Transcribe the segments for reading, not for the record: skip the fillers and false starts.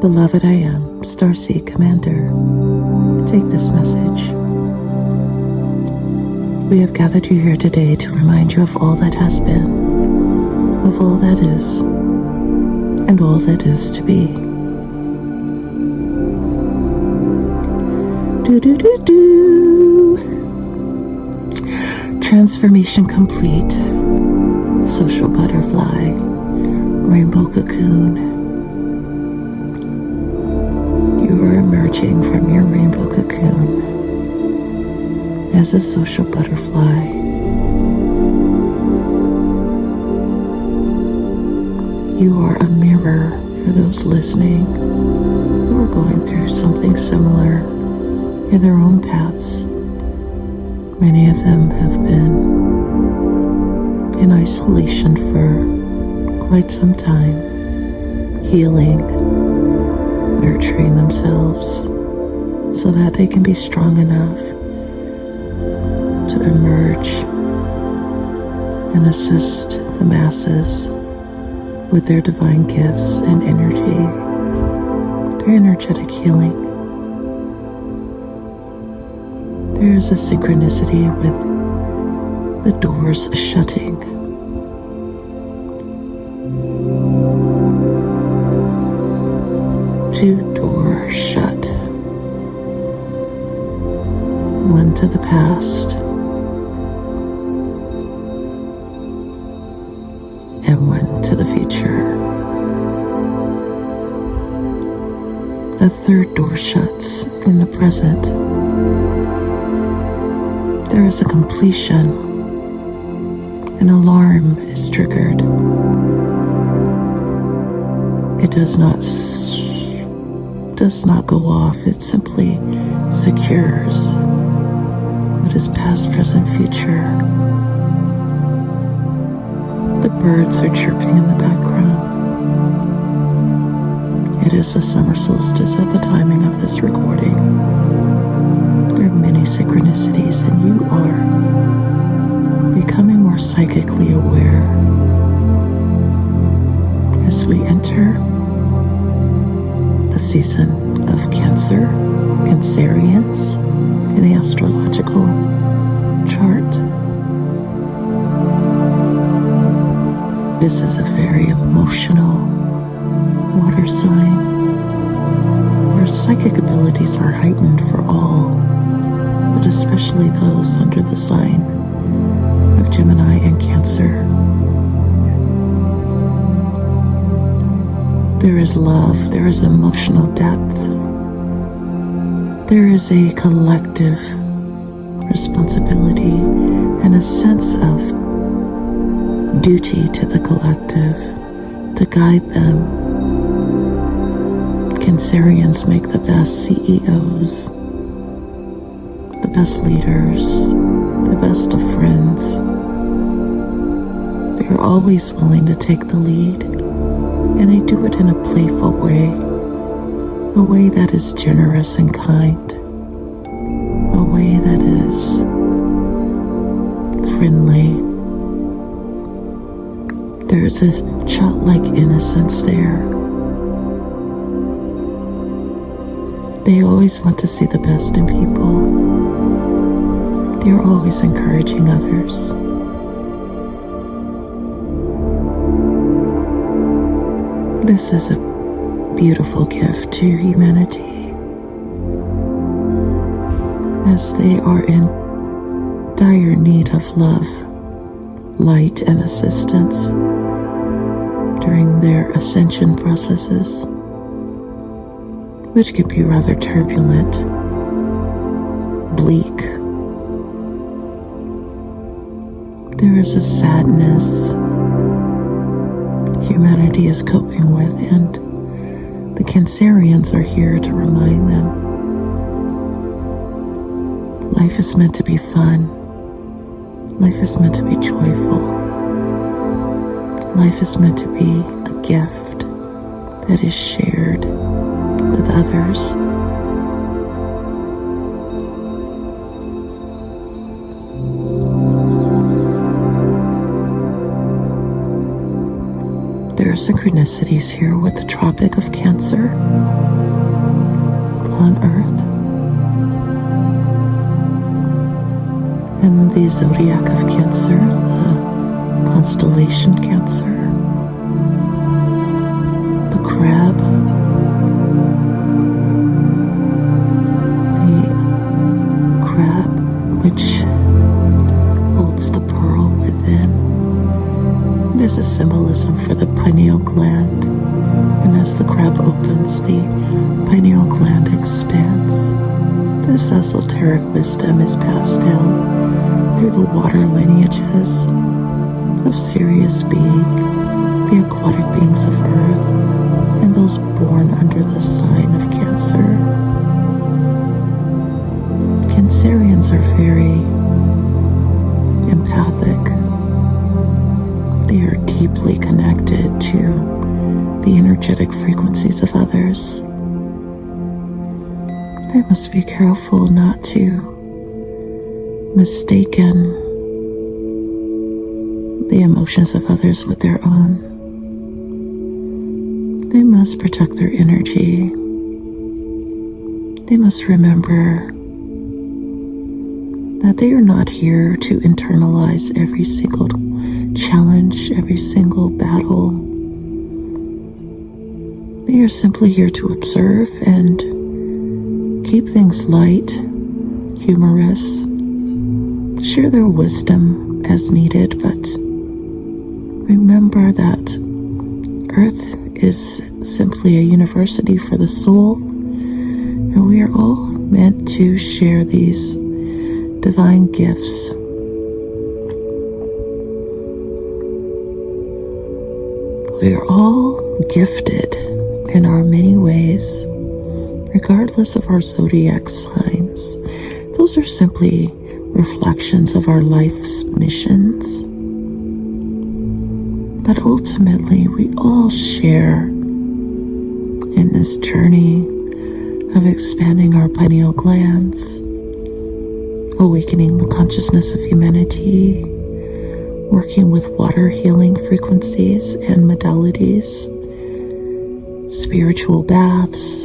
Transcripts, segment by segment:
Beloved, I am Starseed Commander. Take this message. We have gathered you here today to remind you of all that has been, of all that is, and all that is to be. Transformation complete. Social butterfly. Rainbow cocoon. You are emerging from your rainbow cocoon as a social butterfly. You are a mirror for those listening who are going through something similar in their own paths. Many of them have been in isolation for quite some time, healing, nurturing themselves so that they can be strong enough to emerge and assist the masses with their divine gifts and energy, their energetic healing. There is a synchronicity with the doors shutting. Two doors shut. One to the past and one to the future. A third door shuts in the present. There is a completion. An alarm is triggered. It does not go off. It simply secures what is past, present, future. The birds are chirping in the background. It is the summer solstice at the timing of this recording. There are many synchronicities, and you are becoming more psychically aware as we enter the season of Cancer, Cancerians in the astrological chart. This is a very emotional water sign where psychic abilities are heightened for all, but especially those under the sign of Gemini and Cancer. There is love, there is emotional depth, there is a collective responsibility and a sense of duty to the collective to guide them. Cancerians make the best CEOs, the best leaders, the best of friends. They are always willing to take the lead, and they do it in a playful way, a way that is generous and kind, a way that is friendly. There is a childlike innocence there. They always want to see the best in people. They are always encouraging others. This is a beautiful gift to humanity as they are in dire need of love, light, and assistance during their ascension processes, which can be rather turbulent, bleak. There is a sadness humanity is coping with, and the Cancerians are here to remind them life is meant to be fun. Life is meant to be joyful. Life is meant to be a gift that is shared with others. There are synchronicities here with the Tropic of Cancer on Earth and the Zodiac of Cancer, the constellation Cancer, the Crab, which holds the pearl within. It is a symbolism for the pineal gland, and as the crab opens, the pineal gland expands. This esoteric wisdom is passed down through the water lineages of Sirius being, the aquatic beings of Earth, and those born under the sign of Cancer. Cancerians are very empathic. They are deeply connected to the energetic frequencies of others. They must be careful not to mistaken the emotions of others with their own. They must protect their energy. They must remember that they are not here to internalize every single challenge, every single battle. They are simply here to observe and keep things light, humorous, share their wisdom as needed, but remember that Earth is simply a university for the soul, and we are all meant to share these divine gifts. We are all gifted in our many ways, regardless of our zodiac signs. Those are simply reflections of our life's missions. But ultimately, we all share in this journey of expanding our pineal glands, awakening the consciousness of humanity, working with water healing frequencies and modalities, spiritual baths,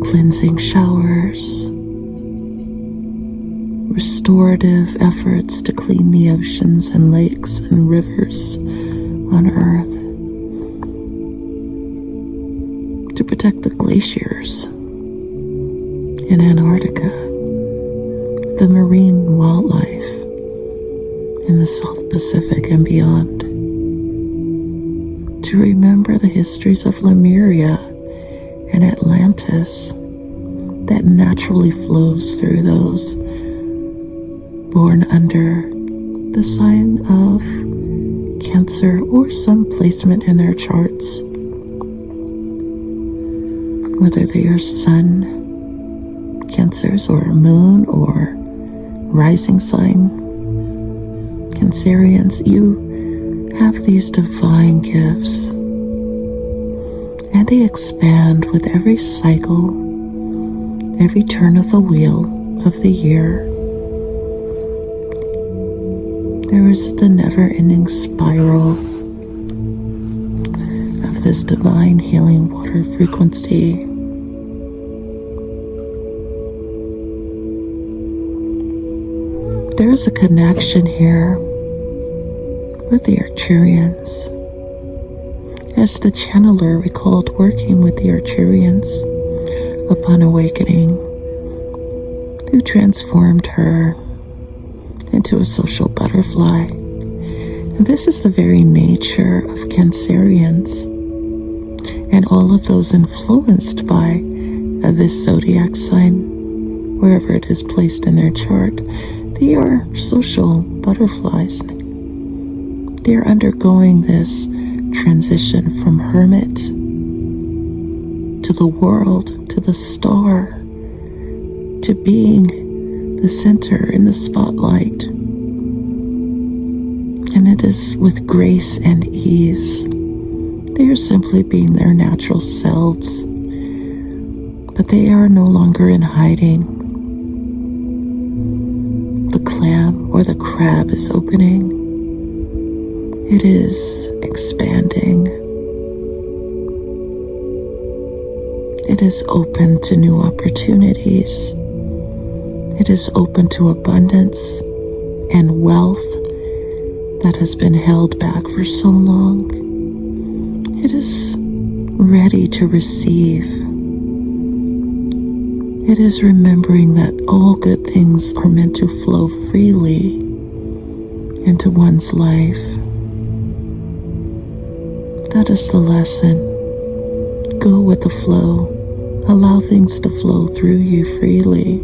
cleansing showers, restorative efforts to clean the oceans and lakes and rivers on Earth, to protect the glaciers in Antarctica, the marine wildlife in the South Pacific and beyond, to remember the histories of Lemuria and Atlantis that naturally flows through those born under the sign of Cancer or some placement in their charts, whether they are sun Cancers or moon or rising sign Cancerians. You have these divine gifts, and they expand with every cycle, every turn of the wheel of the year. There is the never-ending spiral of this divine healing water frequency. There is a connection here with the Arcturians, as the channeler recalled working with the Arcturians upon awakening, who transformed her into a social butterfly. And this is the very nature of Cancerians and all of those influenced by this zodiac sign, wherever it is placed in their chart. They are social butterflies. They are undergoing this transition from hermit to the world, to the star, to being the center in the spotlight. And it is with grace and ease. They are simply being their natural selves, but they are no longer in hiding. The clam or the crab is opening, It is expanding. It is open to new opportunities. It is open to abundance and wealth that has been held back for so long. It is ready to receive. It is remembering that all good things are meant to flow freely into one's life. That is the lesson. Go with the flow. Allow things to flow through you freely.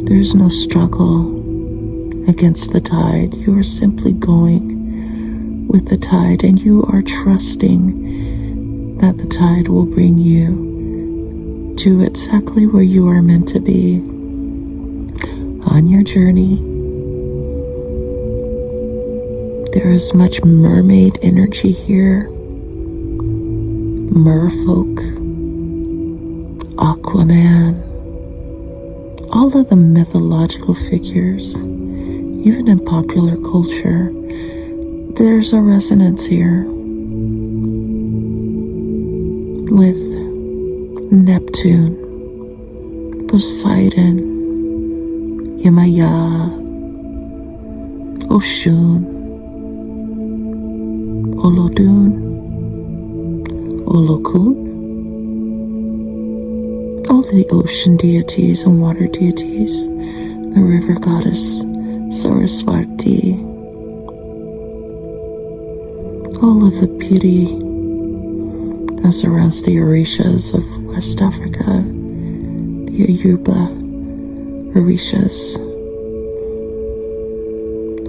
There's no struggle against the tide. You are simply going with the tide, and you are trusting that the tide will bring you to exactly where you are meant to be on your journey. There is much mermaid energy here. Merfolk, Aquaman, all of the mythological figures, even in popular culture, there's a resonance here with Neptune, Poseidon, Yemaya, Oshun, Olodun, Olokun, all the ocean deities and water deities, the river goddess Saraswati, all of the beauty that surrounds the Orishas of West Africa, the Ayuba Orishas,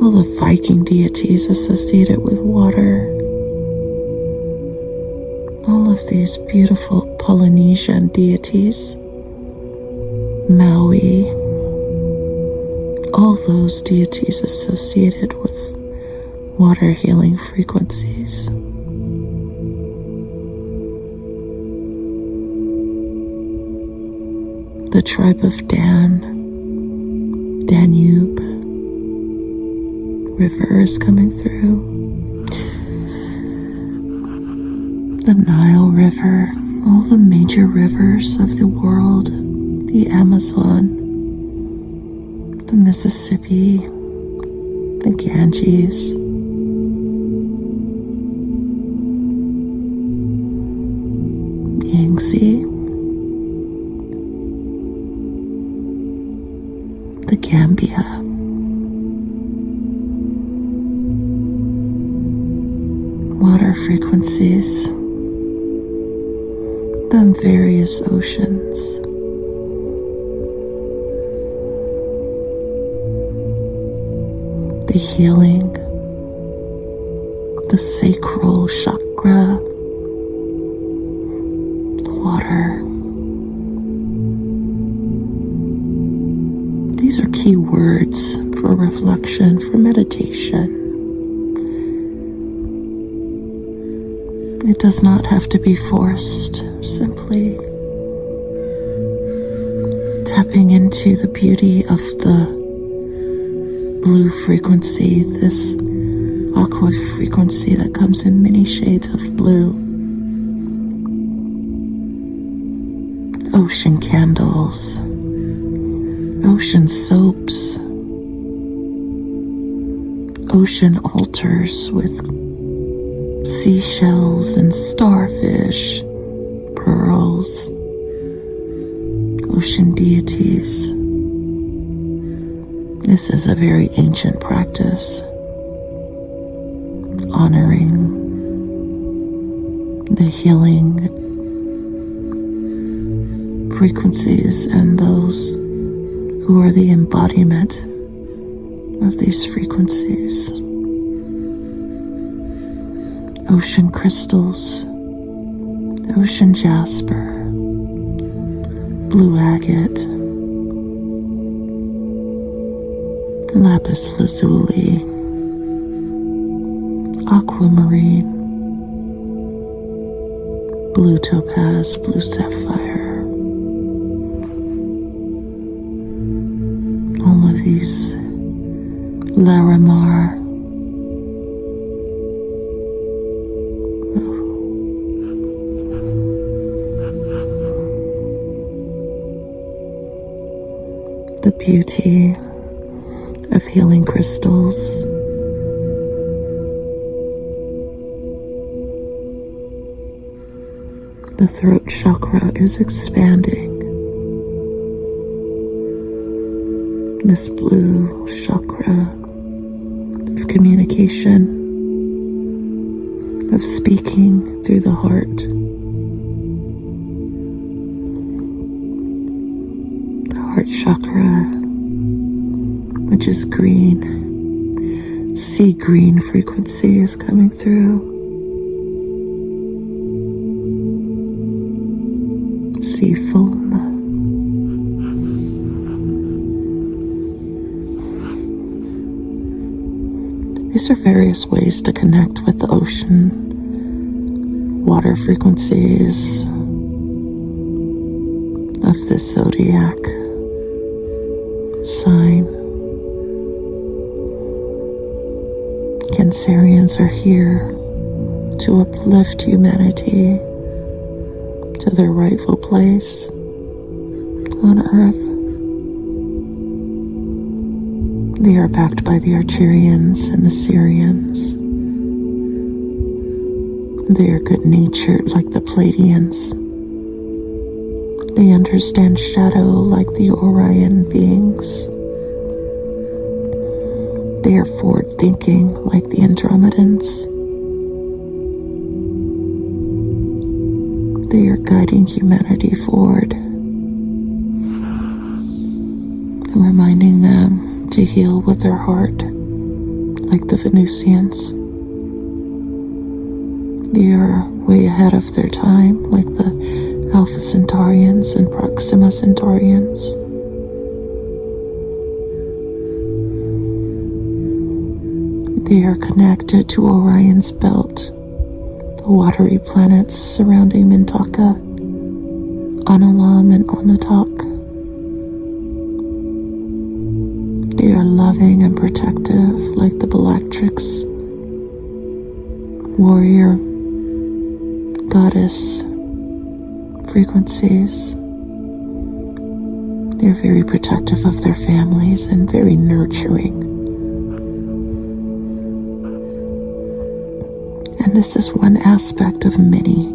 all the Viking deities associated with water, all of these beautiful Polynesian deities, Maui, all those deities associated with water healing frequencies. The tribe of Danube river is coming through. The Nile River, all the major rivers of the world, the Amazon, the Mississippi, the Ganges, Yangtze, the Gambia, water frequencies, the various oceans, the healing, the sacral chakra, the water. These are key words for reflection, for meditation. It does not have to be forced, simply tapping into the beauty of the blue frequency, this aqua frequency that comes in many shades of blue. Ocean candles, ocean soaps, ocean altars with seashells and starfish, pearls, ocean deities. This is a very ancient practice, honoring the healing frequencies and those who are the embodiment of these frequencies. Ocean crystals, ocean jasper, blue agate, lapis lazuli, aquamarine, blue topaz, blue sapphire. All of these Larimar, the beauty of healing crystals. The throat chakra is expanding. This blue chakra of communication, of speaking through the heart. The heart chakra, which is green, sea green frequency is coming through. Sea foam. These are various ways to connect with the ocean, water frequencies of this zodiac sign. Cancerians are here to uplift humanity to their rightful place on Earth. They are backed by the Arcturians and the Syrians. They are good-natured like the Pleiadians. They understand shadow like the Orion beings. They are forward-thinking like the Andromedans. They are guiding humanity forward and reminding them to heal with their heart, like the Venusians. They are way ahead of their time, like the Alpha Centaurians and Proxima Centaurians. They are connected to Orion's belt, the watery planets surrounding Mintaka, Analam, and Onatak. They are loving and protective like the Bellatrix, warrior, goddess frequencies. They're very protective of their families and very nurturing. And this is one aspect of many.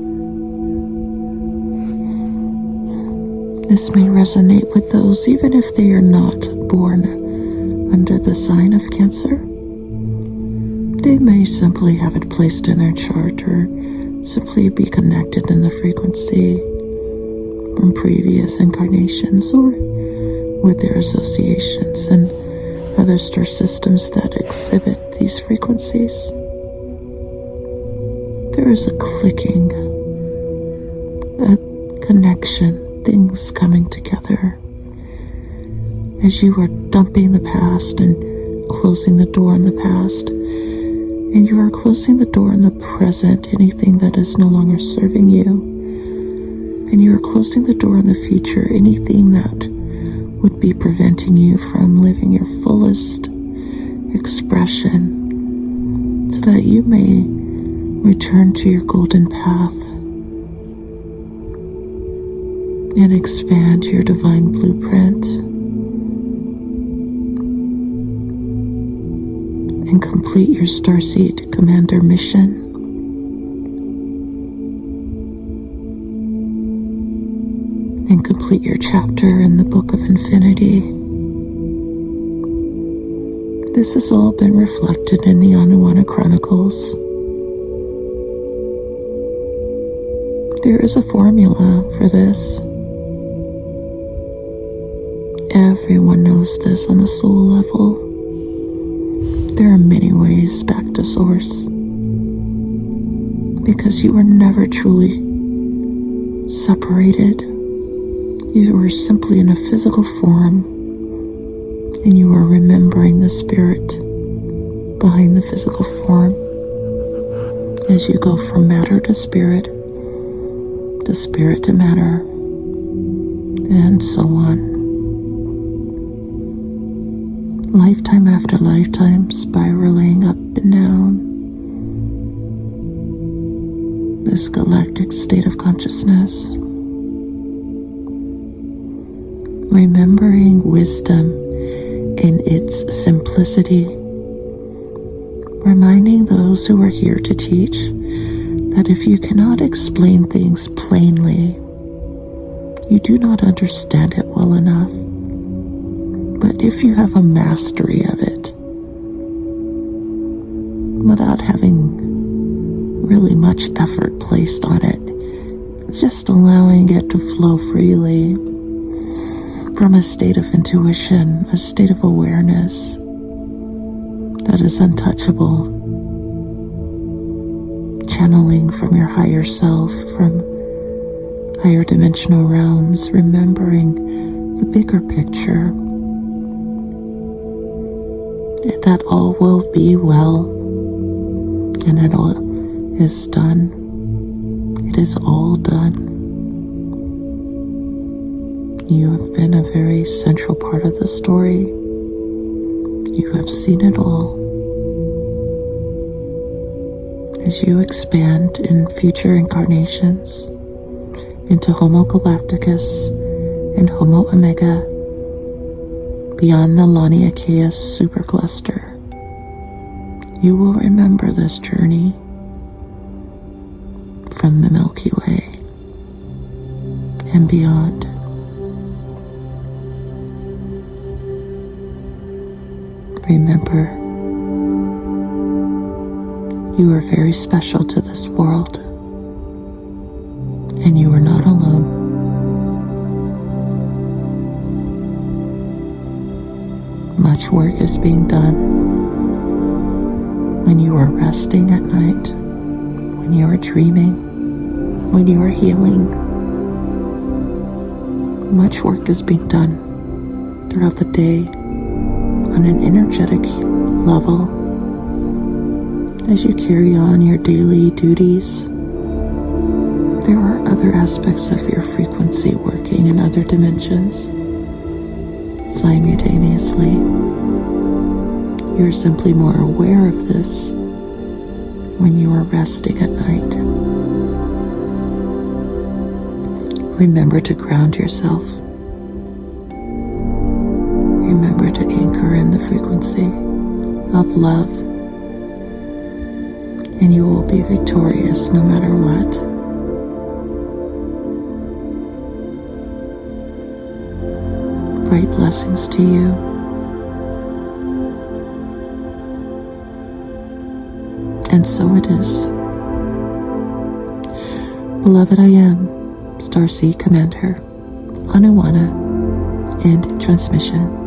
This may resonate with those even if they are not born under the sign of Cancer. They may simply have it placed in their chart or simply be connected in the frequency from previous incarnations or with their associations and other star systems that exhibit these frequencies. There is a clicking, a connection, things coming together as you are dumping the past and closing the door on the past, and you are closing the door on the present, anything that is no longer serving you, and you are closing the door on the future, anything that would be preventing you from living your fullest expression, so that you may return to your golden path and expand your divine blueprint and complete your Starseed Commander mission. And complete your chapter in the Book of Infinity. This has all been reflected in the Anuanna Chronicles. There is a formula for this. Everyone knows this on a soul level. There are many ways back to source, because you were never truly separated. You were simply in a physical form, and you are remembering the spirit behind the physical form as you go from matter to spirit to matter, and so on. Lifetime after lifetime, spiraling up and down this galactic state of consciousness. remembering wisdom in its simplicity, reminding those who are here to teach that if you cannot explain things plainly, you do not understand it well enough. But if you have a mastery of it, without having really much effort placed on it, just allowing it to flow freely from a state of intuition, a state of awareness that is untouchable, channeling from your higher self, from higher dimensional realms, remembering the bigger picture, that all will be well, and it all is done. It is all done. You have been a very central part of the story. You have seen it all. As you expand in future incarnations into Homo Galacticus and Homo Omega, beyond the Laniakea supercluster, you will remember this journey from the Milky Way and beyond. Remember, you are very special to this world, and you are not alone. Much work is being done when you are resting at night, when you are dreaming, when you are healing. Much work is being done throughout the day on an energetic level as you carry on your daily duties. There are other aspects of your frequency working in other dimensions simultaneously. You're simply more aware of this when you are resting at night. Remember to ground yourself. Remember to anchor in the frequency of love, and you will be victorious no matter what. Great blessings to you. And so it is. Beloved, I am Starseed Commander Anuanna, end transmission.